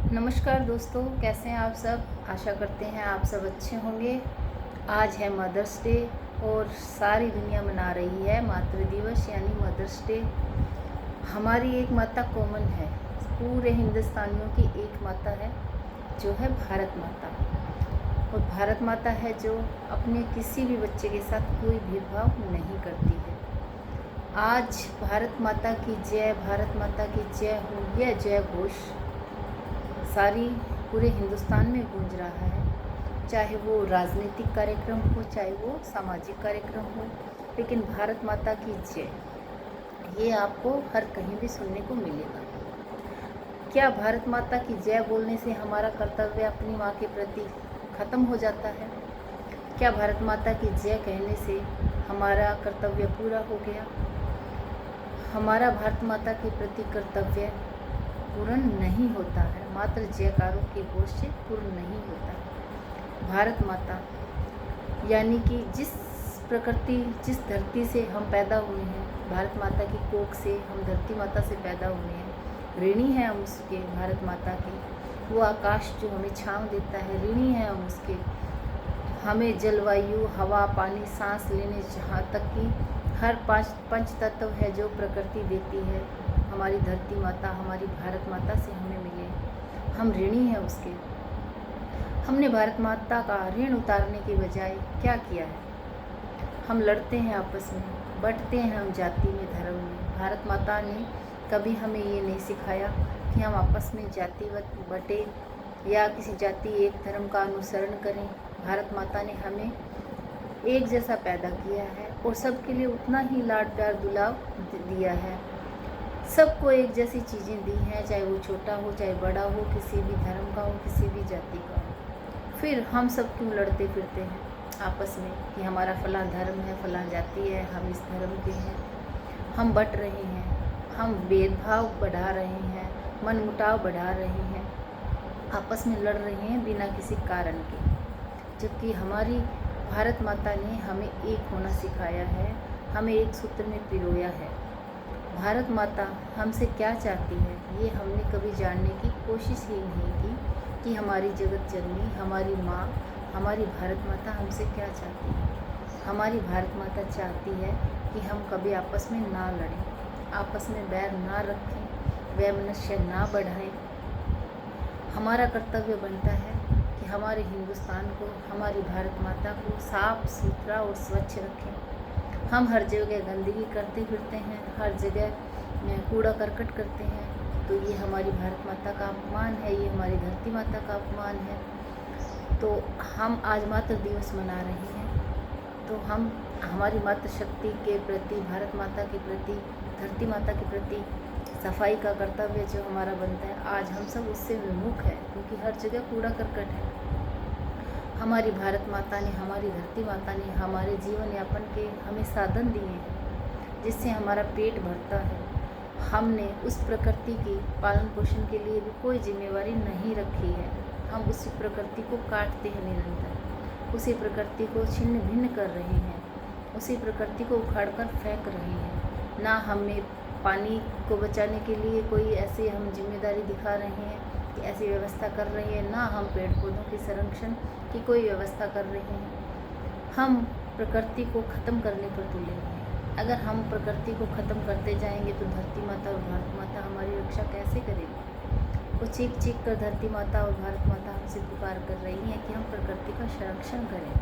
नमस्कार दोस्तों, कैसे हैं आप सब। आशा करते हैं आप सब अच्छे होंगे। आज है मदर्स डे और सारी दुनिया मना रही है मातृ दिवस यानी मदर्स डे। हमारी एक माता कॉमन है, पूरे हिंदुस्तानियों की एक माता है जो है भारत माता। और भारत माता है जो अपने किसी भी बच्चे के साथ कोई भेदभाव नहीं करती है। आज भारत माता की जय, भारत माता की जय हो, यह जय घोष सारी पूरे हिंदुस्तान में गूंज रहा है। चाहे वो राजनीतिक कार्यक्रम हो, चाहे वो सामाजिक कार्यक्रम हो, लेकिन भारत माता की जय ये आपको हर कहीं भी सुनने को मिलेगा। क्या भारत माता की जय बोलने से हमारा कर्तव्य अपनी माँ के प्रति ख़त्म हो जाता है? क्या भारत माता की जय कहने से हमारा कर्तव्य पूरा हो गया? हमारा भारत माता के प्रति कर्तव्य पूर्ण नहीं होता है, मात्र जयकारों के घोष से पूर्ण नहीं होता है। भारत माता यानी कि जिस प्रकृति, जिस धरती से हम पैदा हुए हैं, भारत माता की कोख से हम धरती माता से पैदा हुए हैं, ऋणी हैं हम उसके, भारत माता के। वो आकाश जो हमें छांव देता है, ऋणी हैं हम उसके। हमें जलवायु, हवा, पानी, सांस लेने, जहाँ तक कि हर पंच तत्व है जो प्रकृति देती है, हमारी धरती माता, हमारी भारत माता से हमें मिले। हम ऋणी हैं उसके। हमने भारत माता का ऋण उतारने के बजाय क्या किया है? हम लड़ते हैं आपस में, बंटते हैं हम जाति में, धर्म में। भारत माता ने कभी हमें ये नहीं सिखाया कि हम आपस में जातिवत बटे या किसी जाति, एक धर्म का अनुसरण करें। भारत माता ने हमें एक जैसा पैदा किया है और सबके लिए उतना ही लाड प्यार दुलाव दिया है। सबको एक जैसी चीज़ें दी हैं, चाहे वो छोटा हो चाहे बड़ा हो, किसी भी धर्म का हो, किसी भी जाति का हो। फिर हम सब क्यों लड़ते फिरते हैं आपस में कि हमारा फलां धर्म है, फलां जाति है, हम इस धर्म के हैं। हम बट रहे हैं, हम भेदभाव बढ़ा रहे हैं, मनमुटाव बढ़ा रहे हैं, आपस में लड़ रहे हैं बिना किसी कारण के। जबकि हमारी भारत माता ने हमें एक होना सिखाया है, हमें एक सूत्र में पिरोया है। भारत माता हमसे क्या चाहती है ये हमने कभी जानने की कोशिश ही नहीं की कि हमारी जगत जननी, हमारी माँ, हमारी भारत माता हमसे क्या चाहती है। हमारी भारत माता चाहती है कि हम कभी आपस में ना लड़ें, आपस में बैर ना रखें, वैमनस्य ना बढ़ाएं। हमारा कर्तव्य बनता है कि हमारे हिंदुस्तान को, हमारी भारत माता को साफ सुथरा और स्वच्छ रखें। हम हर जगह गंदगी करते फिरते हैं, हर जगह कूड़ा करकट करते हैं, तो ये हमारी भारत माता का अपमान है, ये हमारी धरती माता का अपमान है। तो हम आज मातृ दिवस मना रहे हैं, तो हम हमारी मातृशक्ति के प्रति, भारत माता के प्रति, धरती माता के प्रति सफाई का कर्तव्य जो हमारा बनता है, आज हम सब उससे विमुख है, क्योंकि हर जगह कूड़ा करकट है। हमारी भारत माता ने, हमारी धरती माता ने हमारे जीवन यापन के हमें साधन दिए हैं, जिससे हमारा पेट भरता है। हमने उस प्रकृति की पालन पोषण के लिए भी कोई जिम्मेवारी नहीं रखी है। हम उसी प्रकृति को काटते हैं निरंतर, उसी प्रकृति को छिन्न भिन्न कर रहे हैं, उसी प्रकृति को उखाड़ कर फेंक रहे हैं। ना हमें पानी को बचाने के लिए कोई ऐसी हम जिम्मेदारी दिखा रहे हैं कि ऐसी व्यवस्था कर रहे हैं, ना हम पेड़ पौधों के संरक्षण की कोई व्यवस्था कर रहे हैं। हम प्रकृति को ख़त्म करने पर तुले हैं। अगर हम प्रकृति को ख़त्म करते जाएंगे तो धरती माता और भारत माता हमारी रक्षा कैसे करेगी? वो चीख चीख कर धरती माता और भारत माता हमसे पुकार कर रही हैं कि हम प्रकृति का संरक्षण करें,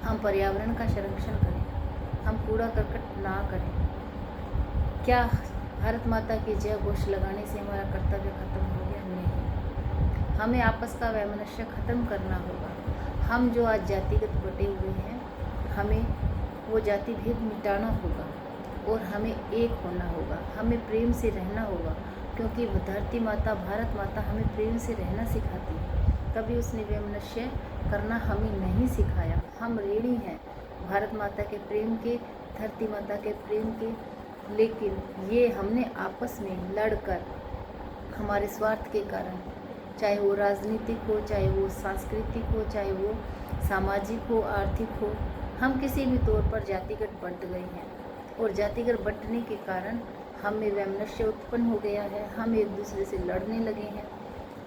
हम पर्यावरण का संरक्षण करें, हम कूड़ा करकट ना करें। क्या भारत माता की जय घोष लगाने से हमारा कर्तव्य खत्म हो गया? नहीं, हमें आपस का वैमनस्य खत्म करना होगा। हम जो आज जातिगत बटे हुए हैं, हमें वो जाति भेद मिटाना होगा और हमें एक होना होगा, हमें प्रेम से रहना होगा, क्योंकि धरती माता, भारत माता हमें प्रेम से रहना सिखाती है। कभी उसने वैमनस्य करना हमें नहीं सिखाया। हम ऋणी हैं भारत माता के प्रेम के, धरती माता के प्रेम के, लेकिन ये हमने आपस में लड़कर हमारे स्वार्थ के कारण, चाहे वो राजनीतिक हो, चाहे वो सांस्कृतिक हो, चाहे वो सामाजिक हो, आर्थिक हो, हम किसी भी तौर पर जातिगत बंट गए हैं। और जातिगत बंटने के कारण हम में वैमनस्य उत्पन्न हो गया है, हम एक दूसरे से लड़ने लगे हैं।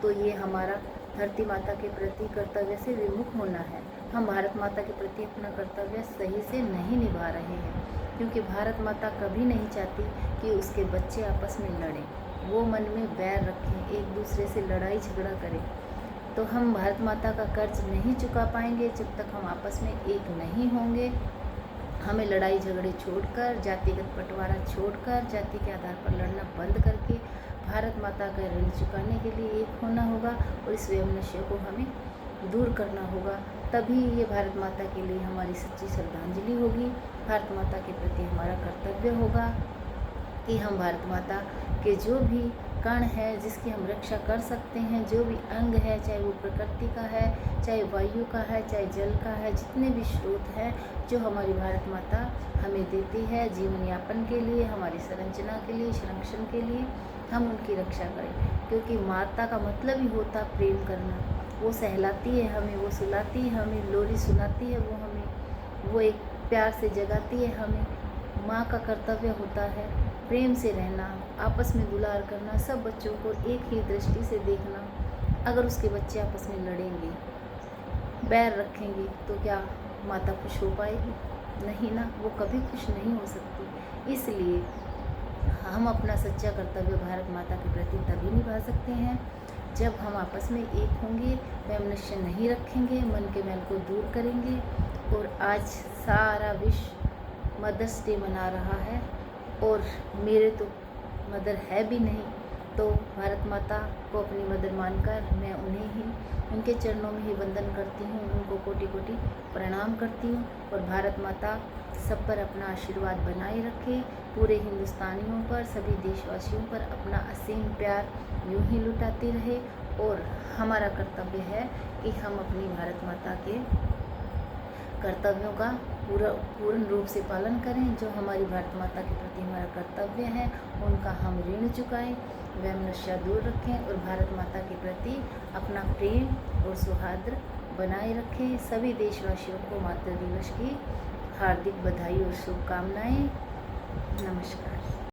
तो ये हमारा धरती माता के प्रति कर्तव्य से विमुख होना है। हम भारत माता के प्रति अपना कर्तव्य सही से नहीं निभा रहे हैं, क्योंकि भारत माता कभी नहीं चाहती कि उसके बच्चे आपस में लड़ें, वो मन में बैर रखें, एक दूसरे से लड़ाई झगड़ा करें। तो हम भारत माता का कर्ज नहीं चुका पाएंगे जब तक हम आपस में एक नहीं होंगे। हमें लड़ाई झगड़े छोड़कर, जातिगत बंटवारा छोड़कर, जाति के आधार पर लड़ना बंद करके भारत माता का ऋण चुकाने के लिए एक होना होगा और इस वैमनस्य को हमें दूर करना होगा। तभी ये भारत माता के लिए हमारी सच्ची श्रद्धांजलि होगी, भारत माता के प्रति हमारा कर्तव्य होगा कि हम भारत माता के जो भी कण है जिसकी हम रक्षा कर सकते हैं, जो भी अंग है, चाहे वो प्रकृति का है, चाहे वायु का है, चाहे जल का है, जितने भी स्रोत हैं जो हमारी भारत माता हमें देती है जीवन यापन के लिए, हमारी संरचना के लिए, संरक्षण के लिए, हम उनकी रक्षा करें। क्योंकि माता का मतलब ही होता प्रेम करना। वो सहलाती है हमें, वो सुलाती है हमें, लोरी सुनाती है वो हमें, वो एक प्यार से जगाती है हमें। माँ का कर्तव्य होता है प्रेम से रहना, आपस में दुलार करना, सब बच्चों को एक ही दृष्टि से देखना। अगर उसके बच्चे आपस में लड़ेंगे, बैर रखेंगे, तो क्या माता खुश हो पाएगी? नहीं ना, वो कभी खुश नहीं हो सकती। इसलिए हम अपना सच्चा कर्तव्य भारत माता के प्रति तभी निभा सकते हैं जब हम आपस में एक होंगे, वैमनस्य नहीं रखेंगे, मन के मैल को दूर करेंगे। और आज सारा विश्व मदर्स डे मना रहा है और मेरे तो मदर है भी नहीं, तो भारत माता को अपनी मदर मानकर मैं उन्हें ही, उनके चरणों में ही वंदन करती हूँ, उनको कोटि कोटि प्रणाम करती हूँ। और भारत माता सब पर अपना आशीर्वाद बनाए रखे, पूरे हिंदुस्तानियों पर, सभी देशवासियों पर अपना असीम प्यार यूं ही लुटाती रहे। और हमारा कर्तव्य है कि हम अपनी भारत माता के कर्तव्यों का पूर्ण रूप से पालन करें। जो हमारी भारत माता के प्रति हमारा कर्तव्य है उनका हम ऋण चुकाएं, वैमनस्य दूर रखें और भारत माता के प्रति अपना प्रेम और सौहार्द बनाए रखें। सभी देशवासियों को मातृ दिवस की हार्दिक बधाई और शुभकामनाएं। नमस्कार।